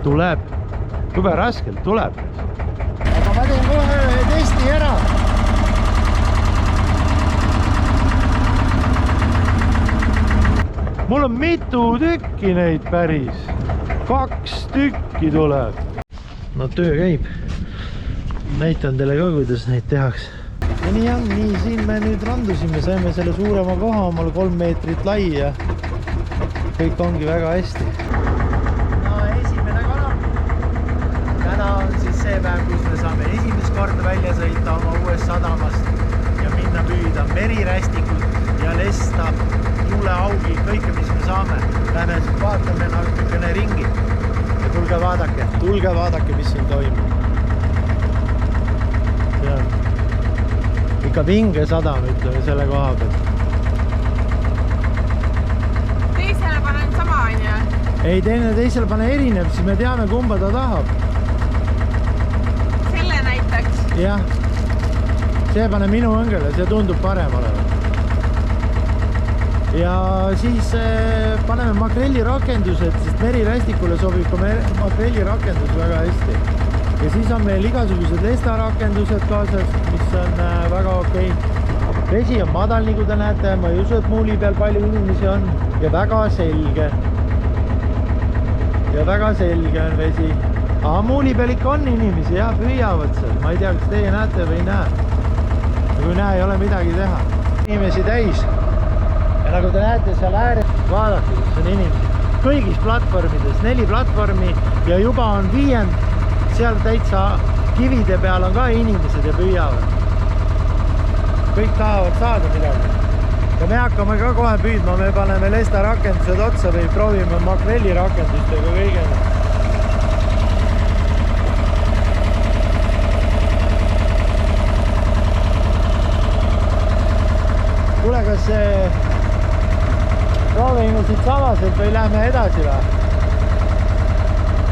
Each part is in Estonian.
Tuleb. Jube raskelt tuleb. Aga ma teen kohe ühe testi ära. Mul on mitu tükki neid päris. 2 tükki tuleb. No töö käib. Näitan teile ka, kuidas neid tehakse. Ja nii siin me nüüd randusime, saime selle suurema koha, omal 3 meetrit lai ja kõik ongi väga hästi. No esimene kala. Täna on siis see päev, kus me saame esimest korda välja sõita oma uuest sadamast ja minna püüda merirästikut ja lesta, tuuleaugi, kõike mis me saame. Lähme vaatame natukene ringi ja tulge vaadake, mis siin toimub. See on ikka vinge sadam, ütleme selle koha peal. Teisele panen sama, on ju? Ei, teisele pane erineb, siis me teame, kumba ta tahab. Selle näitaks? Jah, see pane minu õngele, see tundub parem olema. Ja siis paneme makrellirakendused, sest merirästikule sobib ka makrellirakendus väga hästi. Ja siis on meil igasugused lestarakendused kaasas, mis on väga okei. Vesi on madal, nagu te näete, ma ei usu, et muuli peal palju inimesi on ja väga selge. Ja väga selge on vesi. Aga muuli peal ikka on inimesi ja püüavad seal. Ma ei tea, kas teie näete või ei näe. Ja kui näe, ei ole midagi teha. Inimesi täis. Ja nagu te näete seal ääres, vaadake, kus on inimesi. Kõigis platvormides, 4 platvormi ja juba on 5. Seal täitsa kivide peal on ka inimesed ja püüavad. Kõik tahavad saada midagi. Ja me hakkame ka kohe püüdma, me paneme lestarakendused otsa või proovime makrellirakendustega kõigele. Kuule, kas proovime siit samaselt või lähme edasi või?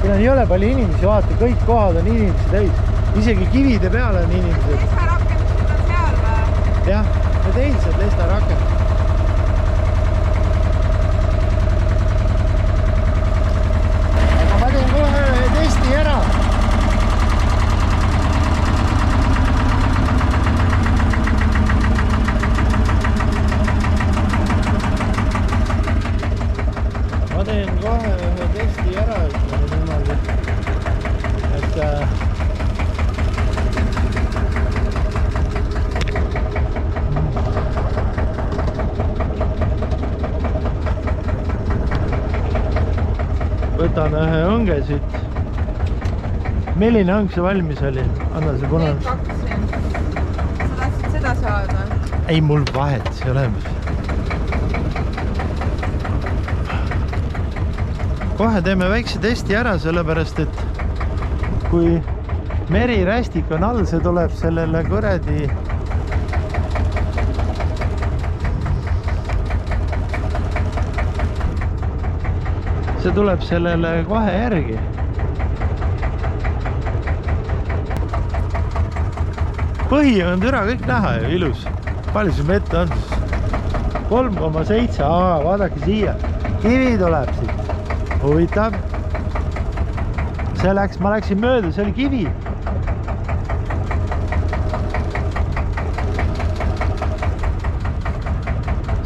Kuna ei ole palju inimesi, vaata, kõik kohad on inimesi täis. Isegi kivide peal on inimesed. Lestarakendused on seal või? Jah, need eilsed lestarakendused. Aga ma teen kohe ühe testi ära. Ma teen kohe ühe testi ära, ütleme niimoodi. Võtame ühe õnge siit. Milline õng see valmis oli? Anna see punane. Need 2. Sa tahtsid seda saada? Ei, mul vahet, see olemas. Kohe teeme väikse testi ära, sellepärast et kui merirästik on all, see tuleb sellele kuradi see tuleb sellele kohe järgi. Põhi on türa kõik näha ju ilus. Palju see mett on? 3,7. Vaadake siia. Kivi tuleb siit. Huvitav. Ma läksin mööda, see oli kivi.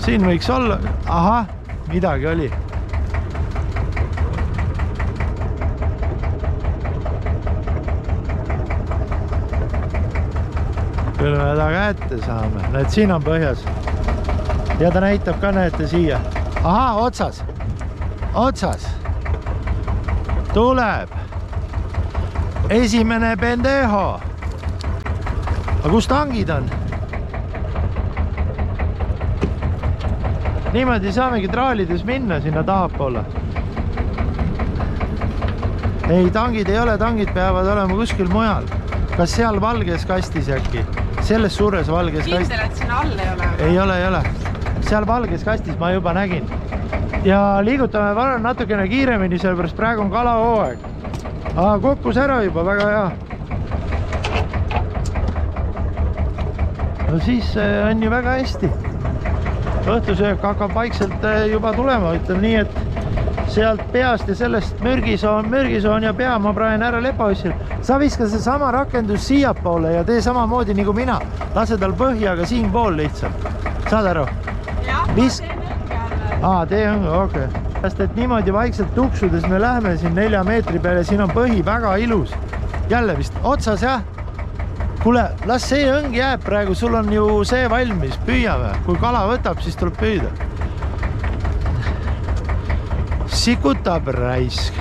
Siin võiks olla. Aha, midagi oli. Küll me ta kätte saame. Näed, siin on põhjas. Ja ta näitab ka, näete siia. Aha, otsas. Otsas. Tuleb. Esimene pendeho. Aga kus tangid on? Niimoodi saamegi traalides minna sinna tahapoole. Ei, tangid ei ole, tangid peavad olema kuskil mujal. Kas seal valges kastis äkki? Selles suures valges kastis. Kindel, et sinna all ei ole? Ei ole. Seal valges kastis ma juba nägin. Ja liigutame natukene kiiremini, sellepärast praegu on kalahooaeg. Kukkus ära juba, väga hea. No siis on ju väga hästi. Õhtusöök hakkab vaikselt juba tulema, ütleme nii, et sealt peast ja sellest mürgisoon ja pea ma praen ära lepaussil. Sa viska see sama rakendus siiapoole ja tee samamoodi nagu mina. Lase tal põhja, aga siin pool lihtsalt. Saad aru? jah, ma teen õnge alla. Tee õnge, okei. Sest et niimoodi vaikselt tuksudes me läheme siin 4 meetri peale, siin on põhi väga ilus. Jälle vist otsas, jah? Kuule, las see õng jääb praegu, sul on ju see valmis, püüame. Kui kala võtab, siis tuleb püüda. Sikutab raisk.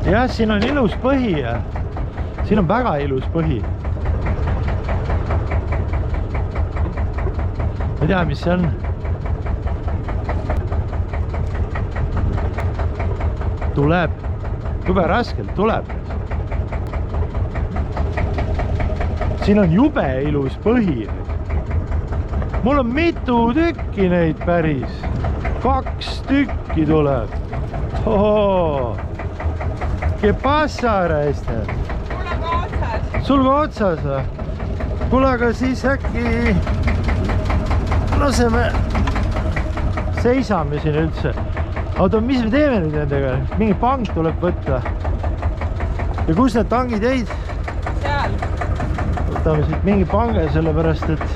Jah, siin on ilus põhi ja siin on väga ilus põhi. Ma ei tea, mis see on. Tuleb. Jube raskelt tuleb. Siin on jube ilus põhi. Mul on mitu tükki neid päris. 2 tükki tuleb. Ohoo. Que passa, Raiste? Mul on ka otsas. Sul ka otsas või? Kuule, aga siis äkki laseme seisame siin üldse. Oota, mis me teeme nüüd nendega? Mingi pang tuleb võtta. Ja kus need tangid jäid? Seal. Võtame siit mingi pange, sellepärast et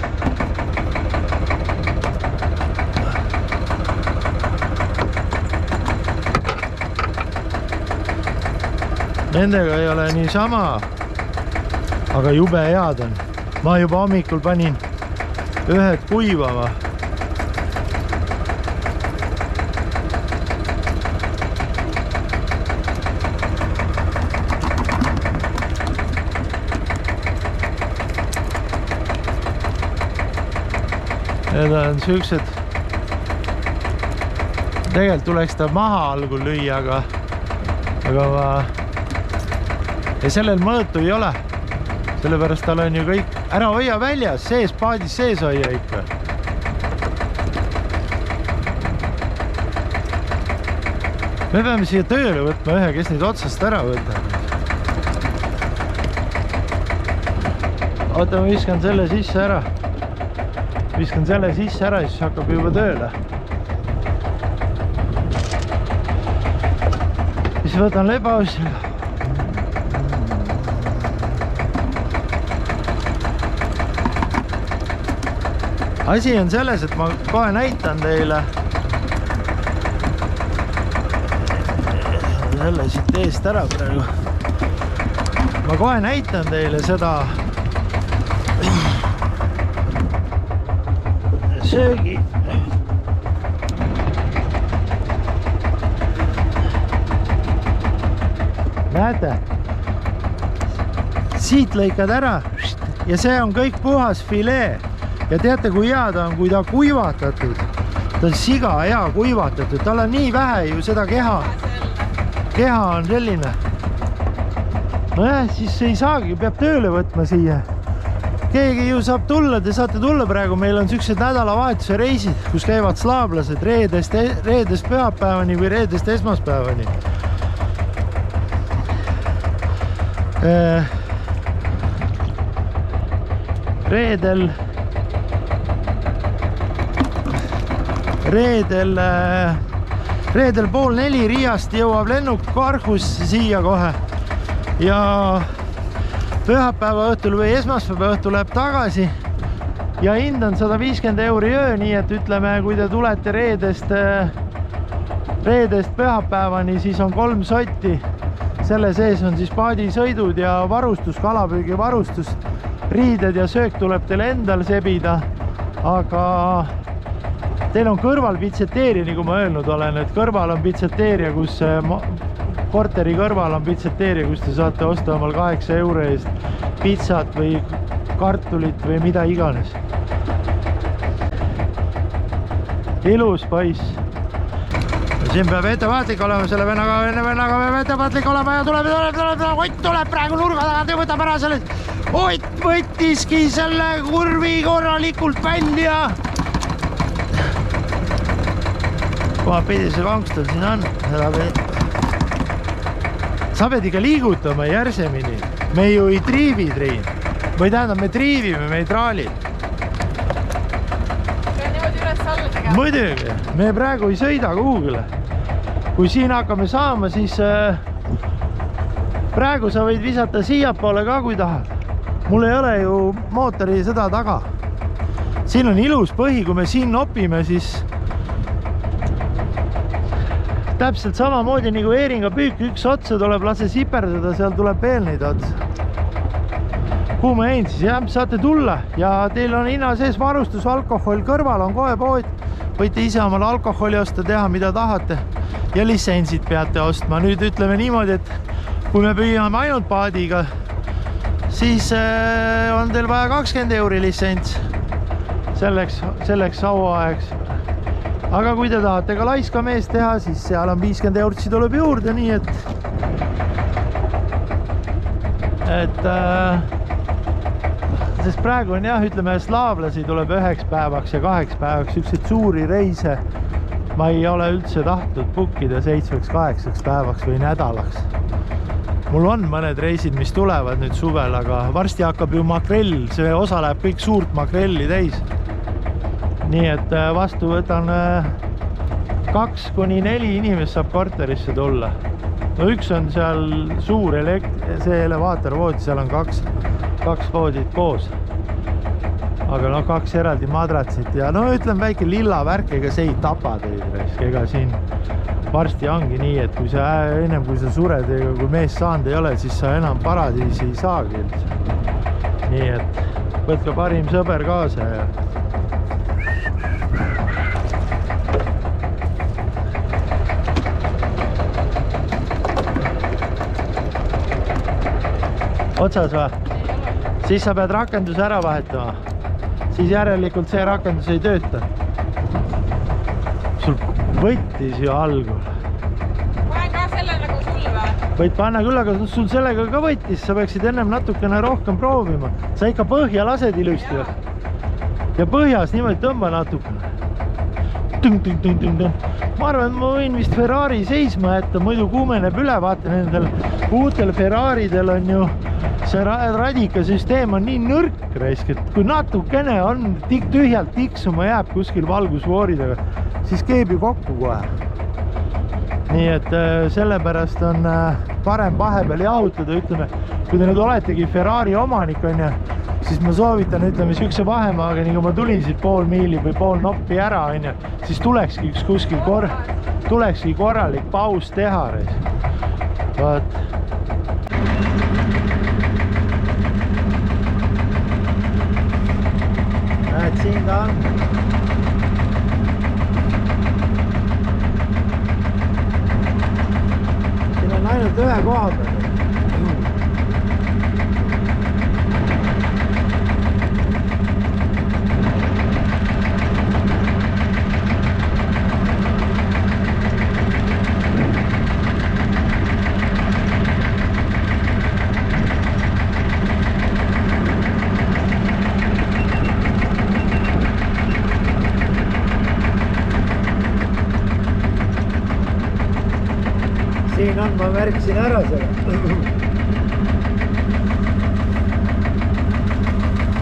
nendega ei ole nii sama, aga jube head on. Ma juba hommikul panin ühed kuivama. Need on siuksed, tegelikult tuleks ta maha algul lüüa, aga ma ja sellel mõõtu ei ole, sellepärast tal on ju kõik, ära hoia väljas, sees, paadis sees hoia ikka. Me peame siia tööle võtma ühe, kes neid otsast ära võtab. Oota, ma viskan selle sisse ära. Viskan selle sisse ära, siis hakkab juba tööle. Siis võtan lebaussi. Asi on selles, et ma kohe näitan teile. Jälle siit eest ära praegu. Ma kohe näitan teile seda söögi. Näete? Siit lõikad ära ja see on kõik puhas filee. Ja teate, kui hea ta on, kui ta kuivatatud. Ta on siga hea kuivatatud. Tal on nii vähe ju seda keha. Keha on selline. No jah, siis ei saagi, peab tööle võtma siia. Keegi ju saab tulla, te saate tulla praegu. Meil on siuksed nädalavahetuse reisid, kus käivad slaavlased reedest pühapäevani või reedest esmaspäevani. Reedel 3:30 Riiast jõuab lennuk Karhus siia kohe ja pühapäeva õhtul või esmaspäeva õhtul läheb tagasi ja hind on 150 € öö, nii et ütleme, kui te tulete reedest pühapäevani, siis on 3 sotti. Selle sees on siis paadisõidud ja varustus, kalapüügi varustus, riided ja söök tuleb teil endal sebida, aga teil on kõrval pitseteeria, nagu ma öelnud olen, et kõrval on pitseteeria, kus korteri kõrval on pitseteeria, kus te saate osta omal 8 € eest pitsat või kartulit või mida iganes. Ilus paiss. Siin peab ettevaatlik olema, selle vennaga peab ettevaatlik olema ja tuleb, Ott tuleb praegu nurga tagant ja võtab ära selle. Ott võttiski selle kurvi korralikult välja. Koha pidi see vangstal siin on. Sa pead ikka liigutama järsemini. Me ju ei triivi. Või tähendab, me triivime, me ei traali. üles-alla tegema. muidugi, me praegu ei sõida kuhugile. Kui siin hakkame saama, siis praegu sa võid visata siiapoole ka, kui tahad. Mul ei ole ju mootori seda taga. Siin on ilus põhi, kui me siin nopime, siis täpselt samamoodi nagu eeringa püük, üks otsa tuleb, lase siperdada, seal tuleb veel neid otsa. Kuhu ma jäin siis? Jah, saate tulla ja teil on hinna sees varustus, alkohol kõrval on kohe pood. Võite ise omale alkoholi osta, teha mida tahate ja litsentsid peate ostma. Nüüd ütleme niimoodi, et kui me püüame ainult paadiga, siis on teil vaja 20 € litsents selleks hauaajaks. Aga kui te tahate ka laiska mees teha, siis seal on 50 € tuleb juurde, nii et sest praegu on jah, ütleme, slaavlasi tuleb 1 päevaks ja 2 päevaks, ükseid suuri reise ma ei ole üldse tahtnud bookida 7-8 päevaks või nädalaks. Mul on mõned reisid, mis tulevad nüüd suvel, aga varsti hakkab ju makrell, see osa läheb kõik suurt makrelli täis. Nii et vastu võtan 2-4 inimest saab korterisse tulla. No üks on seal suur see elevaatorvoodi, seal on kaks voodit koos. Aga no 2 eraldi madratsit ja no ütleme väike lilla värk, ega see ei tapa teid. Ega siin varsti ongi nii, et kui sa ennem kui sa sured, ega kui mees saanud ei ole, siis sa enam paradiisi ei saagi üldse. Nii et võtke parim sõber kaasa ja otsas või? Siis sa pead rakenduse ära vahetama. Siis järelikult see rakendus ei tööta. Sul võttis ju algul. Panen ka selle nagu sulle või? Võid panna küll, aga sul sellega ka võttis. Sa peaksid ennem natukene rohkem proovima. Sa ikka põhja lased ilusti. Ja põhjas niimoodi tõmba natukene. Ma arvan, et ma võin vist Ferrari seisma jätta, muidu kuumeneb üle, vaata nendel uutel Ferraridel on ju see radikasüsteem on nii nõrk, et kui natukene on tühjalt tiksuma jääb kuskil valgusvooridega, siis keeb ju kokku kohe. Nii et sellepärast on parem vahepeal jahutada, ütleme, kui te nüüd oletegi Ferrari omanik on ja siis ma soovitan, ütleme, sükse vahemaaga, nii kui ma tulin siit pool miili või pool noppi ära, siis tulekski tulekski korralik paus teha. Vaat. Näed, siin ta on. Siin on ainult ühe koha peal. Siin on, ma märksin ära selle.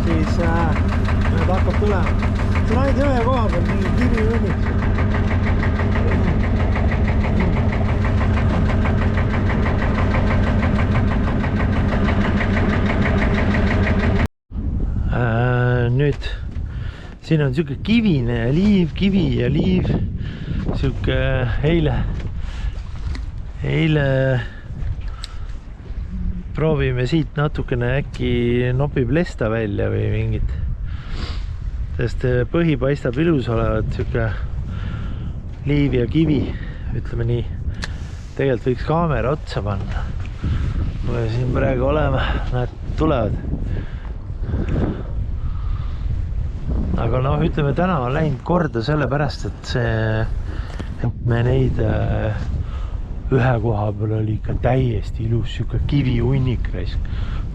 Siis nüüd hakkab tulema. See on ainult ühe koha peal, mingi kivi õnniks. Nüüd siin on siuke kivine ja liiv, kivi ja liiv. Siuke eile proovime siit natukene äkki nopib lesta välja või mingit, sest põhi paistab ilus olevat, siuke liiv ja kivi, ütleme nii. Tegelikult võiks kaamera otsa panna, kui me siin praegu oleme, nad tulevad. Aga noh, ütleme, täna on läinud korda sellepärast, et me neid ühe koha peal oli ikka täiesti ilus siuke kivi hunnik.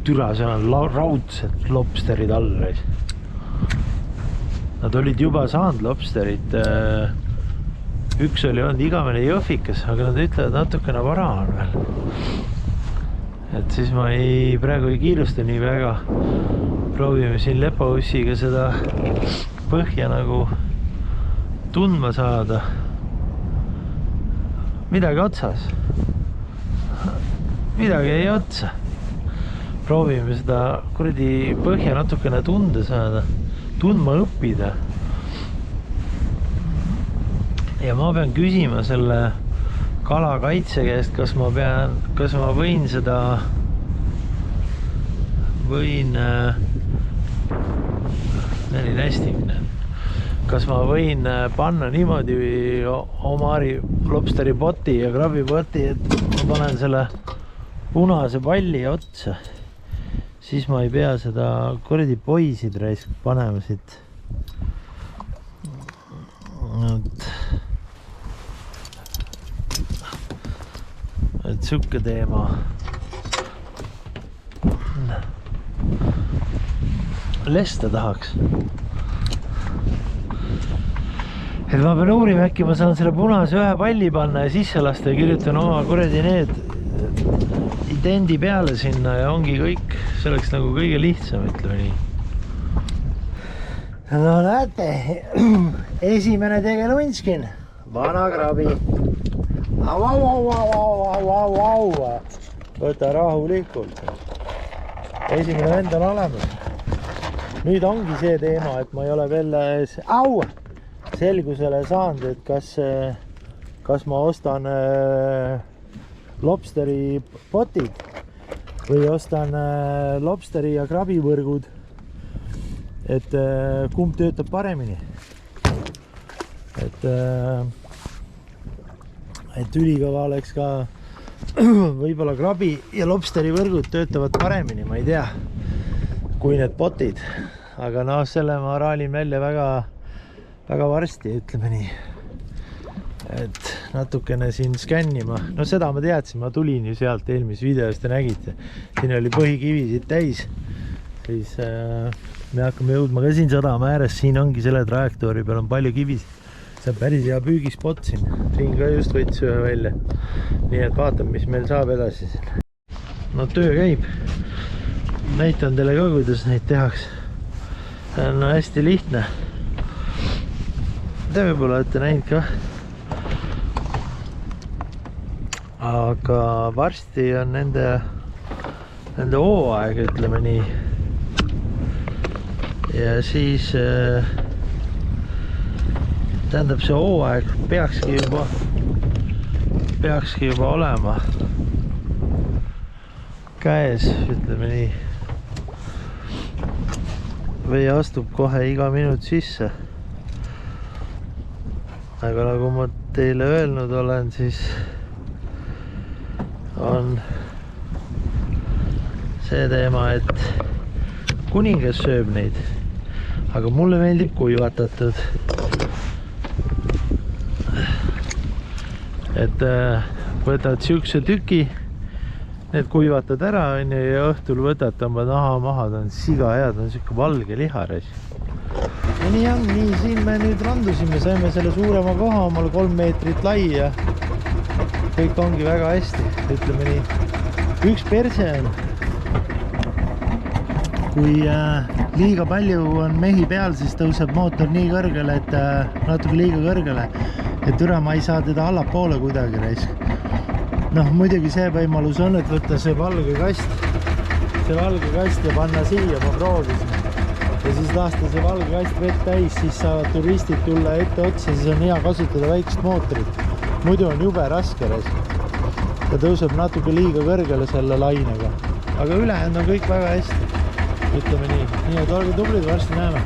Türa, seal on raudsed lobsterid all. Nad olid juba saanud lobsterit. Üks oli olnud igavene jõhvikas, aga nad ütlevad natukene vara on veel. Et siis ma praegu ei kiirusta nii väga. Proovime siin lepaussiga seda põhja nagu tundma saada. Midagi otsas. Midagi ei otsa. Proovime seda kuradi põhja natukene tunda saada. Tundma õppida. Ja ma pean küsima selle kalakaitse käest, kas ma võin seda kas ma võin panna niimoodi omari lobsteri poti ja krabi poti, et ma panen selle punase palli otsa, siis ma ei pea seda kuradi poisid raisk panema siit. Et siuke teema. Lesta tahaks. Et ma pean uurima, äkki ma saan selle punase ühe palli panna ja sisse lasta ja kirjutan oma kuradi need idendi peale sinna ja ongi kõik. See oleks nagu kõige lihtsam, ütleme nii. No näete, esimene tegelunskin. Vana krabi. Võta rahulikult. Esimene vend on olemas. Nüüd ongi see teema, et ma ei ole veel selgusele saanud, et kas ma ostan lobsteri potid või ostan lobsteri ja krabivõrgud, et kumb töötab paremini. Et ülikõva oleks ka võib-olla krabi ja lobsteri võrgud töötavad paremini, ma ei tea, kui need potid. Aga noh, selle ma raalin välja väga varsti, ütleme nii. Et natukene siin skännima. No seda ma teadsin, ma tulin ju sealt eelmises videos, te nägite. Siin oli põhikivisid täis. Siis me hakkame jõudma ka siin sadama ääres. Siin ongi selle trajektoori peal on palju kivisid. See on päris hea püügispot siin. Siin ka just võttis ühe välja. Nii et vaatame, mis meil saab edasi siin. No töö käib. Näitan teile ka, kuidas neid tehakse. See on hästi lihtne. Te võib-olla olete näinud ka. Aga varsti on nende hooaeg, ütleme nii. Ja siis tähendab, see hooaeg peakski juba olema käes, ütleme nii. Vee astub kohe iga minut sisse. Aga nagu ma teile öelnud olen, siis on see teema, et kuningas sööb neid. Aga mulle meeldib kuivatatud. Et võtad siukse tüki, need kuivatad ära ja õhtul võtad, tõmbad naha maha, ta on siga hea, ta on siuke valge lihares. Ja nii on, nii siin me nüüd randusime, saime selle suurema koha omal 3 meetrit lai ja kõik ongi väga hästi, ütleme nii. Üks perse on, kui liiga palju on mehi peal, siis tõuseb mootor nii kõrgele, et natuke liiga kõrgele, et üle ma ei saa teda allapoole kuidagi raisk. Noh, muidugi see võimalus on, et võtta see valge kast ja panna siia, ma proovisin. Ja siis lasta see valge kast vett täis, siis saavad turistid tulla ette otsa, siis on hea kasutada väikest mootorit. Muidu on jube raske raisk. Ta tõuseb natuke liiga kõrgele selle lainega. Aga ülejäänud on kõik väga hästi. Ütleme nii. Nii et olge tublid, varsti näeme.